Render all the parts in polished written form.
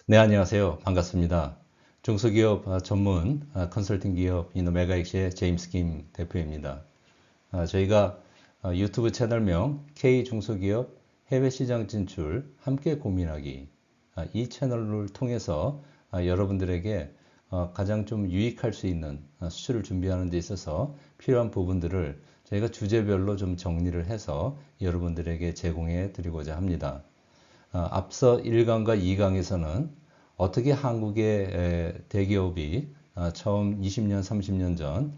네, 안녕하세요. 반갑습니다. 중소기업 전문 컨설팅 기업 메가엑시의 제임스 김 대표입니다. 저희가 유튜브 채널명 K중소기업 해외시장 진출 함께 고민하기 이 채널을 통해서 여러분들에게 가장 좀 유익할 수 있는 수출을 준비하는 데 있어서 필요한 부분들을 저희가 주제별로 좀 정리를 해서 여러분들에게 제공해 드리고자 합니다. 앞서 1강과 2강에서는 어떻게 한국의 대기업이 처음 20년, 30년 전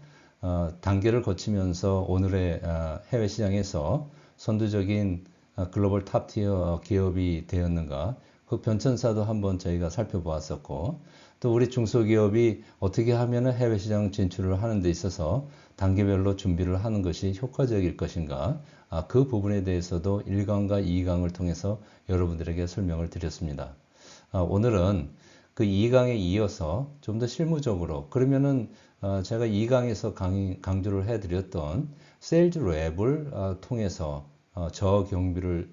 단계를 거치면서 오늘의 해외 시장에서 선두적인 글로벌 탑티어 기업이 되었는가, 그 변천사도 한번 저희가 살펴보았었고, 또 우리 중소기업이 어떻게 하면 해외 시장 진출을 하는 데 있어서 단계별로 준비를 하는 것이 효과적일 것인가, 그 부분에 대해서도 1강과 2강을 통해서 여러분들에게 설명을 드렸습니다. 오늘은 그 2강에 이어서 좀 더 실무적으로, 그러면은 제가 2강에서 강조를 해드렸던 세일즈 랩을 통해서 저경비를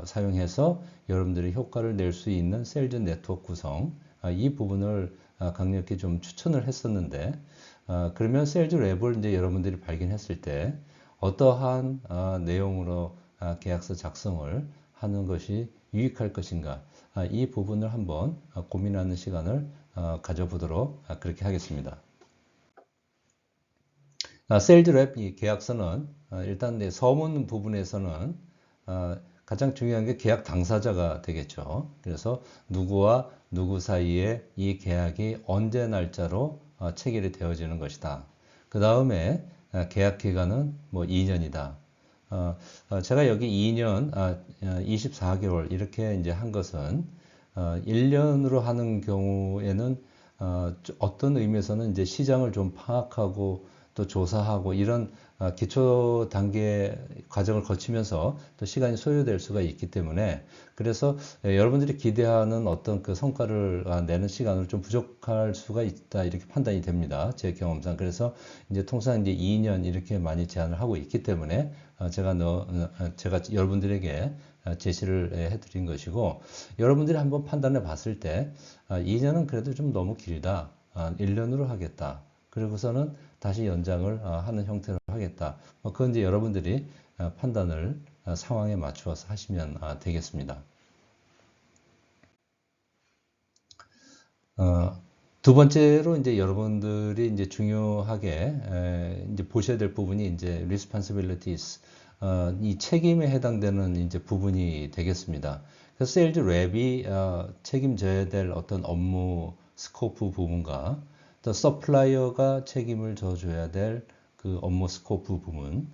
사용해서 여러분들이 효과를 낼 수 있는 세일즈 네트워크 구성, 이 부분을 강력히 좀 추천을 했었는데, 그러면 세일즈 랩을 이제 여러분들이 발견했을 때 어떠한 내용으로 계약서 작성을 하는 것이 유익할 것인가, 이 부분을 한번 고민하는 시간을 가져보도록 그렇게 하겠습니다. 세일즈 랩 이 계약서는 일단 서문 부분에서는 가장 중요한 게 계약 당사자가 되겠죠. 그래서 누구와 누구 사이에 이 계약이 언제 날짜로 체결이 되어지는 것이다. 그 다음에 계약 기간은 뭐 2년이다. 제가 여기 2년, 24개월 이렇게 이제 한 것은 1년으로 하는 경우에는 어떤 의미에서는 이제 시장을 좀 파악하고 또 조사하고 이런 기초 단계 과정을 거치면서 또 시간이 소요될 수가 있기 때문에, 그래서 여러분들이 기대하는 어떤 그 성과를 내는 시간을 좀 부족할 수가 있다, 이렇게 판단이 됩니다. 제 경험상. 그래서 이제 통상 이제 2년 이렇게 많이 제한을 하고 있기 때문에 제가 여러분들에게 제시를 해드린 것이고, 여러분들이 한번 판단해 봤을 때 2년은 그래도 좀 너무 길다, 1년으로 하겠다, 그리고서는 다시 연장을 하는 형태로 하겠다, 그건 이제 여러분들이 판단을 상황에 맞추어서 하시면 되겠습니다. 두 번째로 이제 여러분들이 이제 중요하게 이제 보셔야 될 부분이 이제 responsibilities, 이 책임에 해당되는 이제 부분이 되겠습니다. 그래서 세일즈 랩이 책임져야 될 어떤 업무 스코프 부분과 또 서플라이어가 책임을 져줘야 될 그 업무 스코프 부분,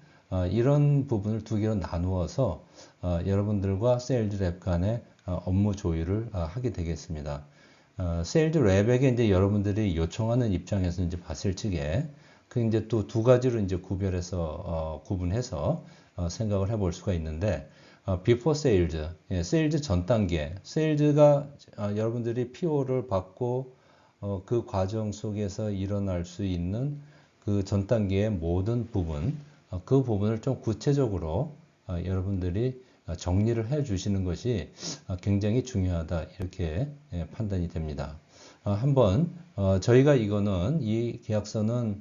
이런 부분을 두 개로 나누어서 여러분들과 세일즈 랩 간의 업무 조율을 하게 되겠습니다. 세일즈 랩에게 이제 여러분들이 요청하는 입장에서 이제 봤을 적에 그 이제 또 두 가지로 이제 구분해서 생각을 해볼 수가 있는데, before sales, 세일즈 전 단계, 세일즈가 여러분들이 PO를 받고 그 과정 속에서 일어날 수 있는 그 전 단계의 모든 부분, 그 부분을 좀 구체적으로 여러분들이 정리를 해 주시는 것이 굉장히 중요하다, 이렇게 판단이 됩니다. 한번 저희가 이 계약서는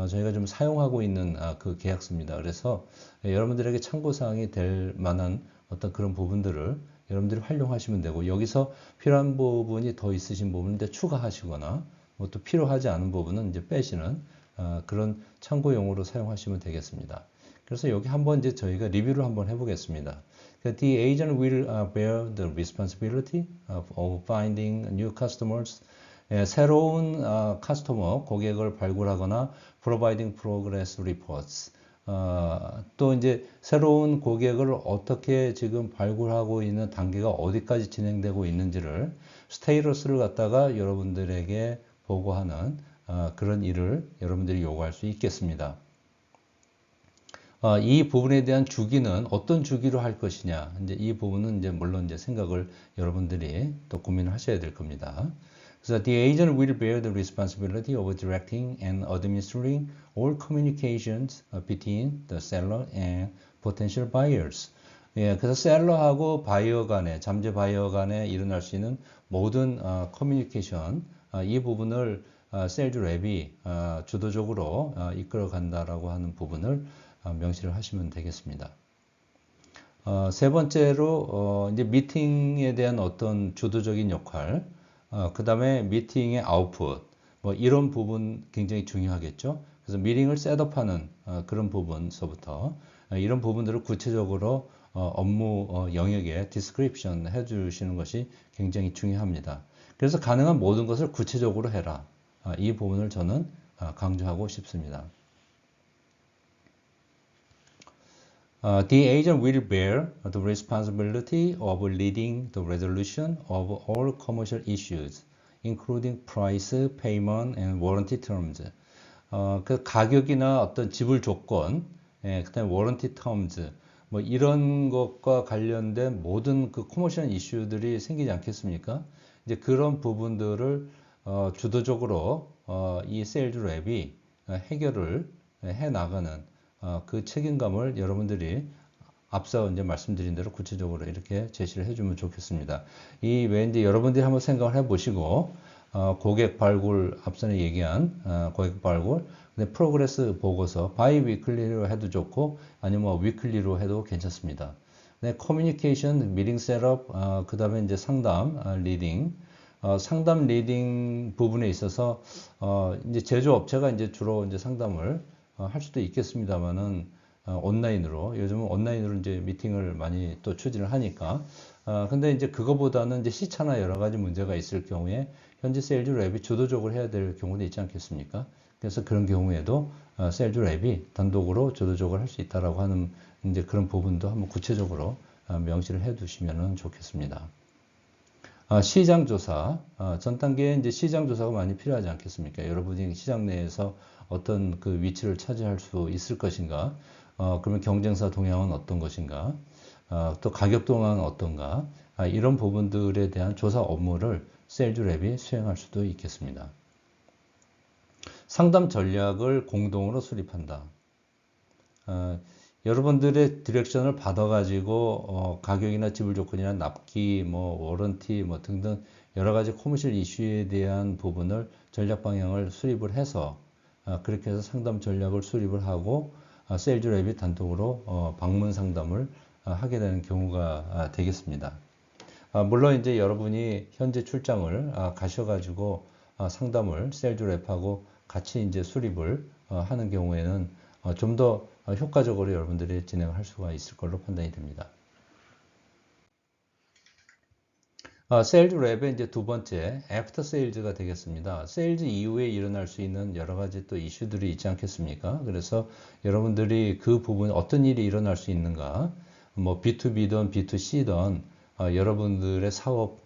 저희가 좀 사용하고 있는 그 계약서입니다. 그래서 여러분들에게 참고사항이 될 만한 어떤 그런 부분들을 여러분들이 활용하시면 되고, 여기서 필요한 부분이 더 있으신 부분은 이제 추가하시거나, 뭐 또 필요하지 않은 부분은 이제 빼시는 그런 참고용으로 사용하시면 되겠습니다. 그래서 여기 한번 이제 저희가 리뷰를 한번 해보겠습니다. The agent will bear the responsibility of finding new customers. 새로운 고객을 발굴하거나 providing progress reports. 또 이제 새로운 고객을 어떻게 지금 발굴하고 있는 단계가 어디까지 진행되고 있는지를 스테이터스를 갖다가 여러분들에게 보고하는 그런 일을 여러분들이 요구할 수 있겠습니다. 이 부분에 대한 주기는 어떤 주기로 할 것이냐, 이제 이 부분은 이제 물론 이제 생각을 여러분들이 또 고민을 하셔야 될 겁니다. 그래서 the agent will bear the responsibility of directing and administering all communications between the seller and potential buyers. 예, 그래서 셀러하고 바이어 간에, 잠재 바이어 간에 일어날 수 있는 모든 커뮤니케이션, 이 부분을 세일즈 랩이 주도적으로 이끌어 간다라고 하는 부분을 명시를 하시면 되겠습니다. 세 번째로 이제 미팅에 대한 어떤 주도적인 역할, 그 다음에 미팅의 아웃풋, 뭐 이런 부분 굉장히 중요하겠죠. 그래서 미팅을 셋업하는 그런 부분서부터 이런 부분들을 구체적으로 업무 영역에 디스크립션 해주시는 것이 굉장히 중요합니다. 그래서 가능한 모든 것을 구체적으로 해라. 이 부분을 저는 강조하고 싶습니다. The agent will bear the responsibility of leading the resolution of all commercial issues, including price, payment, and warranty terms. 그 가격이나 어떤 지불 조건, 그다음에 warranty terms, 뭐 이런 것과 관련된 모든 그 커머셜 이슈들이 생기지 않겠습니까? 이제 그런 부분들을 주도적으로 이 세일즈 랩이 해결을 해 나가는 그 책임감을 여러분들이 앞서 이제 말씀드린 대로 구체적으로 이렇게 제시를 해주면 좋겠습니다. 이 외에 이제 여러분들이 한번 생각을 해보시고 고객 발굴 앞선에 얘기한 고객 발굴, 근데 프로그레스 보고서 바이 위클리로 해도 좋고 아니면 뭐 위클리로 해도 괜찮습니다. 네, 커뮤니케이션, 미팅 셋업, 그 다음에 이제 상담, 리딩. 상담 리딩 부분에 있어서 이제 제조업체가 이제 주로 이제 상담을 할 수도 있겠습니다만은 온라인으로 요즘은 온라인으로 이제 미팅을 많이 또 추진을 하니까 근데 이제 그거보다는 이제 시차나 여러 가지 문제가 있을 경우에 현재 세일즈 랩이 주도적으로 해야 될 경우도 있지 않겠습니까? 그래서 그런 경우에도 세일즈 랩이 단독으로 주도적으로 할 수 있다라고 하는 이제 그런 부분도 한번 구체적으로 명시를 해 두시면 좋겠습니다. 시장 조사, 전 단계에 이제 시장 조사가 많이 필요하지 않겠습니까? 여러분이 시장 내에서 어떤 그 위치를 차지할 수 있을 것인가? 그러면 경쟁사 동향은 어떤 것인가? 또 가격 동향은 어떤가? 이런 부분들에 대한 조사 업무를 세일즈 랩이 수행할 수도 있겠습니다. 상담 전략을 공동으로 수립한다. 여러분들의 디렉션을 받아가지고 가격이나 지불 조건이나 납기, 뭐 워런티, 뭐 등등 여러 가지 커머셜 이슈에 대한 부분을 전략 방향을 수립을 해서 그렇게 해서 상담 전략을 수립을 하고 세일즈 랩이 단독으로 방문 상담을 하게 되는 경우가 되겠습니다. 물론 이제 여러분이 현재 출장을 가셔가지고 상담을 세일즈 랩하고 같이 이제 수립을 하는 경우에는 좀 더 효과적으로 여러분들이 진행을 할 수가 있을 걸로 판단이 됩니다. 세일즈 랩의 이제 두 번째, 애프터 세일즈가 되겠습니다. 세일즈 이후에 일어날 수 있는 여러 가지 또 이슈들이 있지 않겠습니까? 그래서 여러분들이 그 부분 어떤 일이 일어날 수 있는가, 뭐 B2B든 B2C든 여러분들의 사업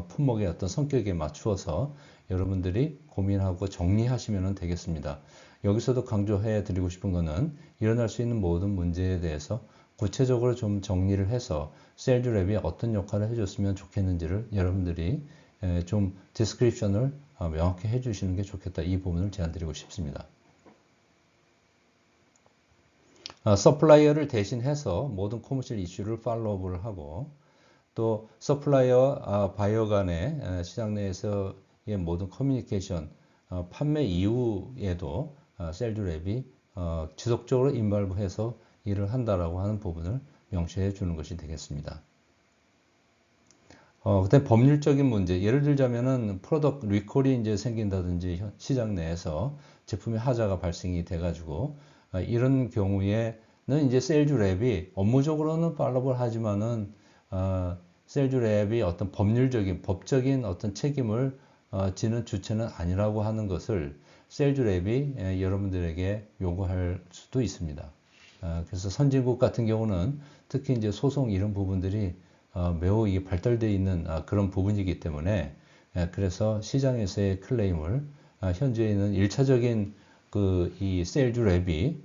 품목의 어떤 성격에 맞추어서 여러분들이 고민하고 정리하시면 되겠습니다. 여기서도 강조해 드리고 싶은 것은 일어날 수 있는 모든 문제에 대해서 구체적으로 좀 정리를 해서 세일즈 랩이 어떤 역할을 해줬으면 좋겠는지를 여러분들이 좀 디스크립션을 명확히 해주시는 게 좋겠다. 이 부분을 제안 드리고 싶습니다. 서플라이어를 대신해서 모든 커머셜 이슈를 팔로우업을 하고 또 서플라이어와 바이어 간의 시장 내에서의 모든 커뮤니케이션 판매 이후에도 세일즈 랩이 지속적으로 인발브해서 일을 한다라고 하는 부분을 명시해 주는 것이 되겠습니다. 그다음 법률적인 문제, 예를 들자면은 프로덕트 리콜이 이제 생긴다든지 시장 내에서 제품의 하자가 발생이 돼가지고 이런 경우에는 이제 세일즈 랩이 업무적으로는 팔로우를 하지만은 세일즈 랩이 어떤 법적인 어떤 책임을 지는 주체는 아니라고 하는 것을 세일즈 랩이 여러분들에게 요구할 수도 있습니다. 그래서 선진국 같은 경우는 특히 이제 소송 이런 부분들이 매우 발달되어 있는 그런 부분이기 때문에 그래서 시장에서의 클레임을 현재는 1차적인 그 이 세일즈 랩이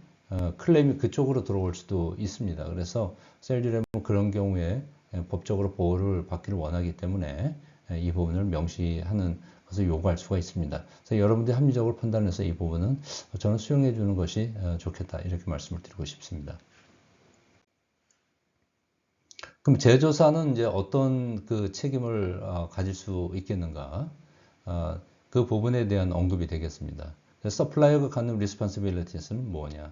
클레임이 그쪽으로 들어올 수도 있습니다. 그래서 세일즈 랩은 그런 경우에 법적으로 보호를 받기를 원하기 때문에 이 부분을 명시하는 것을 요구할 수가 있습니다. 그래서 여러분들이 합리적으로 판단해서 이 부분은 저는 수용해 주는 것이 좋겠다 이렇게 말씀을 드리고 싶습니다. 그럼 제조사는 이제 어떤 그 책임을 가질 수 있겠는가? 그 부분에 대한 언급이 되겠습니다. 서플라이어가 갖는 responsibilities는 뭐냐?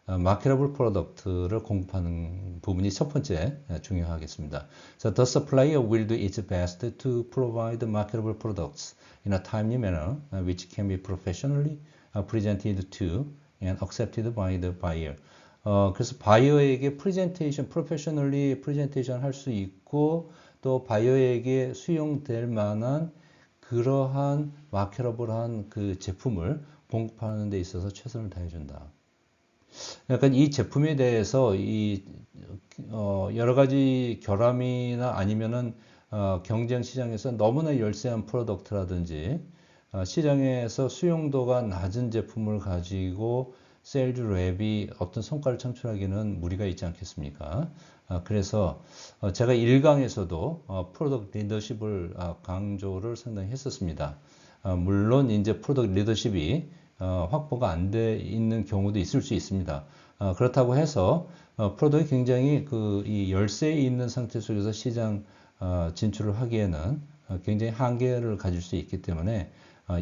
마케터블 프로덕트를 공급하는 부분이 첫 번째 중요하겠습니다. So the supplier will do its best to provide marketable products in a timely manner, which can be professionally presented to and accepted by the buyer. 그래서 바이어에게 프레젠테이션, 프로페셔널리 프레젠테이션 할 수 있고 또 바이어에게 수용될 만한 그러한 마케터블한 그 제품을 공급하는 데 있어서 최선을 다해준다. 약간 이 제품에 대해서 여러 가지 결함이나 아니면은 경쟁 시장에서 너무나 열세한 프로덕트라든지 시장에서 수용도가 낮은 제품을 가지고 세일즈 랩이 어떤 성과를 창출하기는 무리가 있지 않겠습니까? 그래서 제가 1강에서도 프로덕트 리더십을 강조를 상당히 했었습니다. 물론 이제 프로덕트 리더십이 확보가 안 돼 있는 경우도 있을 수 있습니다. 그렇다고 해서 프로덕트가 굉장히 이 열세에 있는 상태 속에서 시장 진출을 하기에는 굉장히 한계를 가질 수 있기 때문에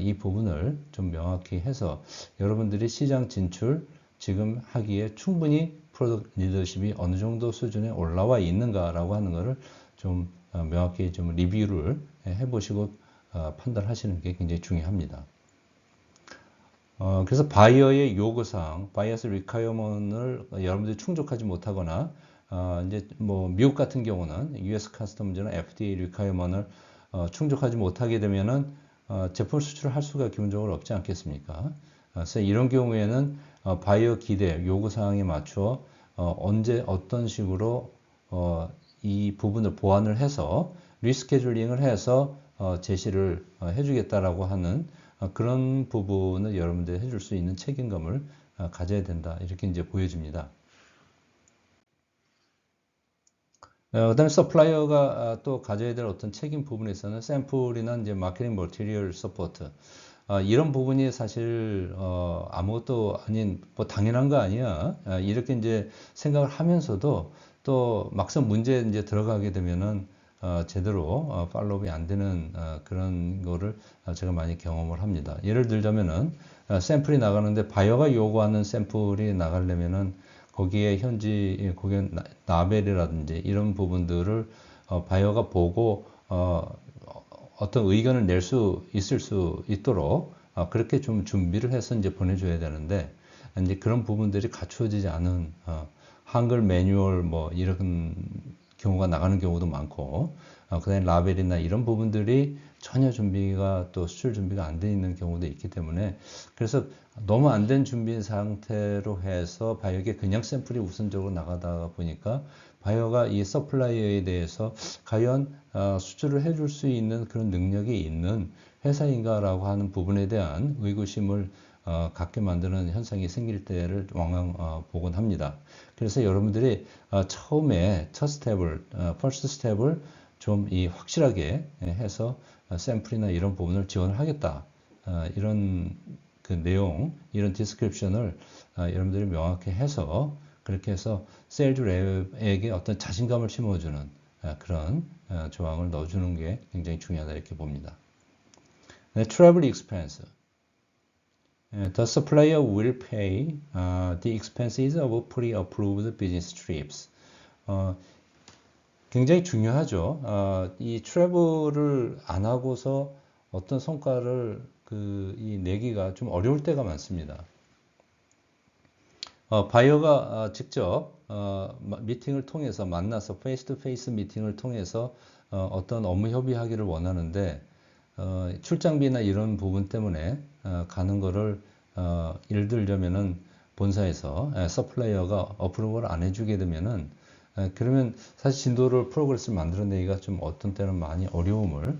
이 부분을 좀 명확히 해서 여러분들이 시장 진출 지금 하기에 충분히 프로덕트 리더십이 어느 정도 수준에 올라와 있는가라고 하는 것을 좀 명확히 좀 리뷰를 해보시고 판단하시는 게 굉장히 중요합니다. 그래서 바이어의 요구사항, 바이어스 리퀘어먼트를 여러분들이 충족하지 못하거나 이제 뭐 미국 같은 경우는 US 커스텀즈나 FDA 리퀘어먼트를 충족하지 못하게 되면은 제품 수출을 할 수가 기본적으로 없지 않겠습니까? 그래서 이런 경우에는 바이어 기대, 요구사항에 맞춰 언제 어떤 식으로 이 부분을 보완을 해서 리스케줄링을 해서 제시를 해주겠다라고 하는 그런 부분을 여러분들이 해줄 수 있는 책임감을 가져야 된다. 이렇게 이제 보여집니다. 그다음에 서플라이어가 또 가져야 될 어떤 책임 부분에서는 샘플이나 이제 마케팅 머티리얼 서포트 이런 부분이 사실 아무것도 아닌 뭐 당연한 거 아니야 이렇게 이제 생각을 하면서도 또 막상 문제 이제 들어가게 되면은 제대로 팔로우업이 안 되는 그런 거를 제가 많이 경험을 합니다. 예를 들자면은 샘플이 나가는데 바이어가 요구하는 샘플이 나가려면은 거기에 현지 고객 라벨이라든지 이런 부분들을 바이어가 보고 어떤 의견을 낼 수 있을 수 있도록 그렇게 좀 준비를 해서 이제 보내줘야 되는데 이제 그런 부분들이 갖추어지지 않은 한글 매뉴얼 뭐 이런 경우가 나가는 경우도 많고 그다음에 라벨이나 이런 부분들이 전혀 준비가 또 수출 준비가 안 돼 있는 경우도 있기 때문에 그래서 너무 안 된 준비 상태로 해서 바이어에게 그냥 샘플이 우선적으로 나가다 보니까 바이어가 이 서플라이어에 대해서 과연 수출을 해줄 수 있는 그런 능력이 있는 회사인가라고 하는 부분에 대한 의구심을 갖게 만드는 현상이 생길 때를 왕왕 보곤 합니다. 그래서 여러분들이 처음에 첫 스텝을, 퍼스트 스텝을 좀 확실하게 해서 샘플이나 이런 부분을 지원을 하겠다. 이런 그 내용, 이런 디스크립션을 여러분들이 명확히 해서 그렇게 해서 세일즈 랩에게 어떤 자신감을 심어주는 그런 조항을 넣어주는 게 굉장히 중요하다 이렇게 봅니다. 네, travel expense. The supplier will pay the expenses of pre-approved business trips. 굉장히 중요하죠. 이 트래블을 안 하고서 어떤 성과를 내기가 좀 어려울 때가 많습니다. 바이어가 직접 미팅을 통해서 만나서 페이스 투 페이스 미팅을 통해서 어떤 업무 협의하기를 원하는데 출장비나 이런 부분 때문에 가는 거를 예를 들자면은 본사에서 서플라이어가 어프로벌을 안 해주게 되면은 그러면 사실 진도를 프로그레스를 만들어내기가 좀 어떤 때는 많이 어려움을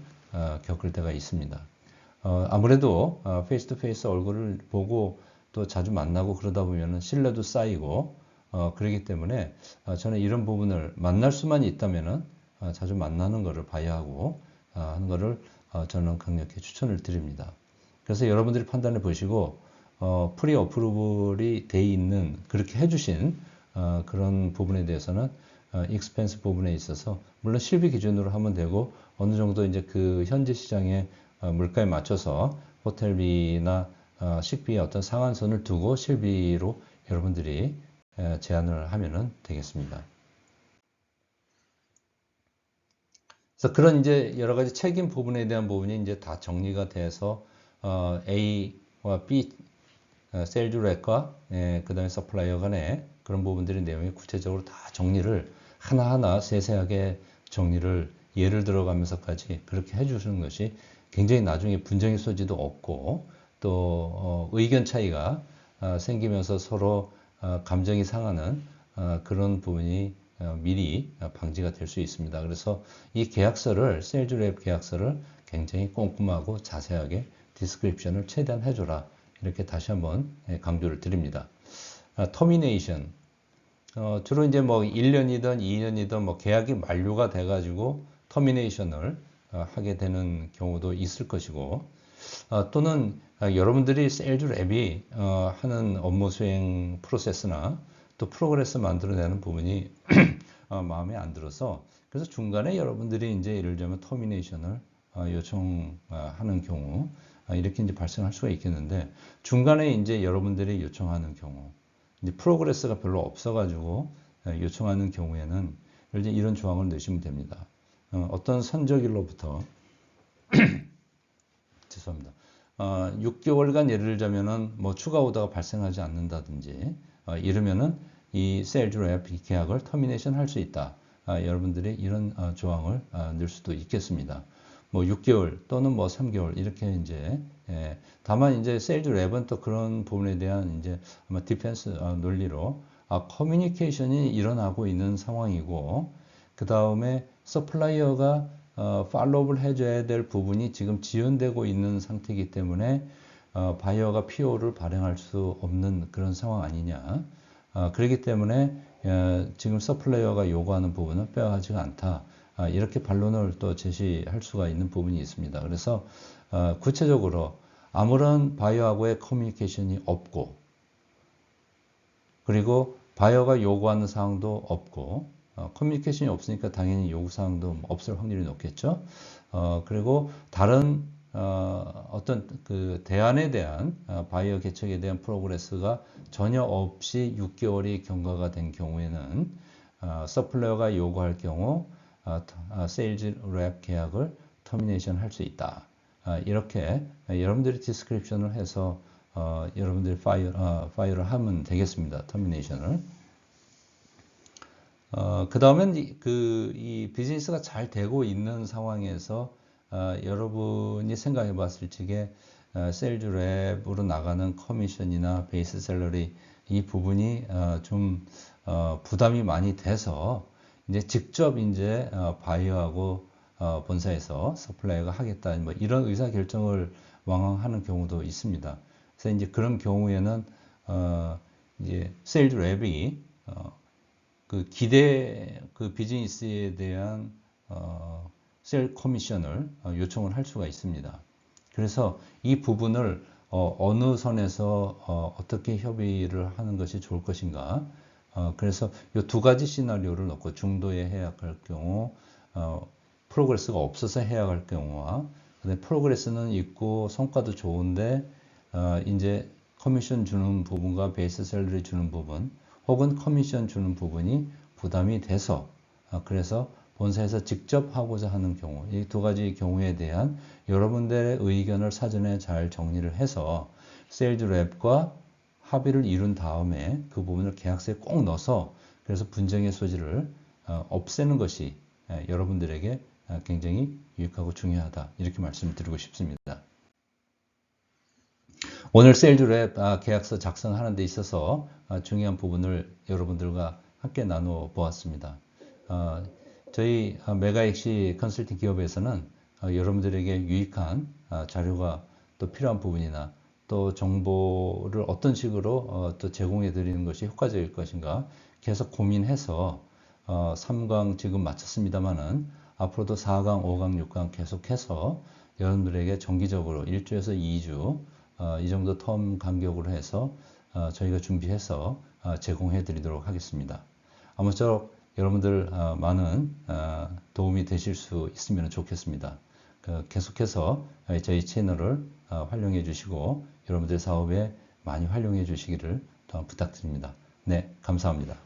겪을 때가 있습니다. 아무래도 페이스 투 페이스 얼굴을 보고 또 자주 만나고 그러다 보면은 신뢰도 쌓이고 그러기 때문에 저는 이런 부분을 만날 수만 있다면은 자주 만나는 거를 봐야 하고 하는 거를 저는 강력히 추천을 드립니다. 그래서 여러분들이 판단해 보시고 프리 어프로벌이 돼 있는 그렇게 해주신 그런 부분에 대해서는 익스펜스 부분에 있어서 물론 실비 기준으로 하면 되고 어느 정도 이제 그 현재 시장의 물가에 맞춰서 호텔비나 식비의 어떤 상한선을 두고 실비로 여러분들이 제한을 하면은 되겠습니다. 그래서 그런 이제 여러 가지 책임 부분에 대한 부분이 이제 다 정리가 돼서 A와 B 세일즈 렉과 그다음에 서플라이어 간의 그런 부분들의 내용이 구체적으로 다 정리를 하나하나 세세하게 정리를 예를 들어가면서까지 그렇게 해주시는 것이 굉장히 나중에 분쟁의 소지도 없고 또 의견 차이가 생기면서 서로 감정이 상하는 그런 부분이 미리 방지가 될 수 있습니다. 그래서 이 계약서를 세일즈 랩 계약서를 굉장히 꼼꼼하고 자세하게 디스크립션을 최대한 해줘라 이렇게 다시 한번 강조를 드립니다. 터미네이션 주로 이제 뭐 1년이든 2년이든 뭐 계약이 만료가 돼가지고 터미네이션을 하게 되는 경우도 있을 것이고 또는 여러분들이 세일즈 랩이 하는 업무 수행 프로세스나 또 프로그레스 만들어내는 부분이 마음에 안 들어서 그래서 중간에 여러분들이 이제 예를 들면 터미네이션을 요청하는 경우 이렇게 이제 발생할 수가 있겠는데 중간에 이제 여러분들이 요청하는 경우 이제 프로그레스가 별로 없어가지고 요청하는 경우에는 이런 조항을 넣으시면 됩니다. 어떤 선적일로부터 죄송합니다. 6개월간 예를 들자면은 뭐 추가 오더가 발생하지 않는다든지 이러면은 이 세일즈 랩 계약을 터미네이션 할 수 있다. 여러분들이 이런 조항을 넣을 수도 있겠습니다. 뭐 6개월 또는 뭐 3개월 이렇게 이제 다만 이제 세일즈 랩은 또 그런 부분에 대한 이제 아마 디펜스 논리로 커뮤니케이션이 일어나고 있는 상황이고 그 다음에 서플라이어가 팔로우를 해줘야 될 부분이 지금 지연되고 있는 상태이기 때문에 바이어가 PO를 발행할 수 없는 그런 상황 아니냐. 그렇기 때문에 지금 서플라이어가 요구하는 부분은 빼어가지가 않다. 이렇게 반론을 또 제시할 수가 있는 부분이 있습니다. 그래서 구체적으로 아무런 바이어하고의 커뮤니케이션이 없고 그리고 바이어가 요구하는 사항도 없고 커뮤니케이션이 없으니까 당연히 요구사항도 없을 확률이 높겠죠. 그리고 다른 어떤 그 대안에 대한 바이어 개척에 대한 프로그레스가 전혀 없이 6개월이 경과가 된 경우에는 서플라이어가 요구할 경우 세일즈 랩 계약을 터미네이션 할 수 있다. 이렇게 여러분들이 디스크립션을 해서 여러분들이 파일을 하면 되겠습니다. 터미네이션을. 그 다음엔 이 비즈니스가 잘 되고 있는 상황에서 여러분이 생각해 봤을 적에 세일즈 랩으로 나가는 커미션이나 베이스 샐러리 이 부분이 좀 부담이 많이 돼서 이제 직접 이제 바이어하고 본사에서 서플라이어가 하겠다 뭐 이런 의사 결정을 왕왕하는 경우도 있습니다. 그래서 이제 그런 경우에는 이제 세일즈 랩이 그 비즈니스에 대한 셀 커미션을 요청을 할 수가 있습니다. 그래서 이 부분을 어느 선에서 어떻게 협의를 하는 것이 좋을 것인가. 그래서 이 두 가지 시나리오를 넣고 중도에 해약할 경우, 프로그레스가 없어서 해약할 경우와, 근데 프로그레스는 있고 성과도 좋은데 이제 커미션 주는 부분과 베이스 샐러리 주는 부분, 혹은 커미션 주는 부분이 부담이 돼서 그래서 본사에서 직접 하고자 하는 경우 이 두 가지 경우에 대한 여러분들의 의견을 사전에 잘 정리를 해서 세일즈 랩과 합의를 이룬 다음에 그 부분을 계약서에 꼭 넣어서 그래서 분쟁의 소지를 없애는 것이 여러분들에게 굉장히 유익하고 중요하다 이렇게 말씀드리고 싶습니다. 오늘 세일즈 랩 계약서 작성하는 데 있어서 중요한 부분을 여러분들과 함께 나누어 보았습니다. 저희 메가엑시 컨설팅 기업에서는 여러분들에게 유익한 자료가 또 필요한 부분이나 또 정보를 어떤 식으로 또 제공해 드리는 것이 효과적일 것인가 계속 고민해서 3강 지금 마쳤습니다만은 앞으로도 4강, 5강, 6강 계속해서 여러분들에게 정기적으로 1주에서 2주 이 정도 텀 간격으로 해서 저희가 준비해서 제공해 드리도록 하겠습니다. 아무쪼록 여러분들 많은 도움이 되실 수 있으면 좋겠습니다. 계속해서 저희 채널을 활용해 주시고 여러분들 사업에 많이 활용해 주시기를 또한 부탁드립니다. 네, 감사합니다.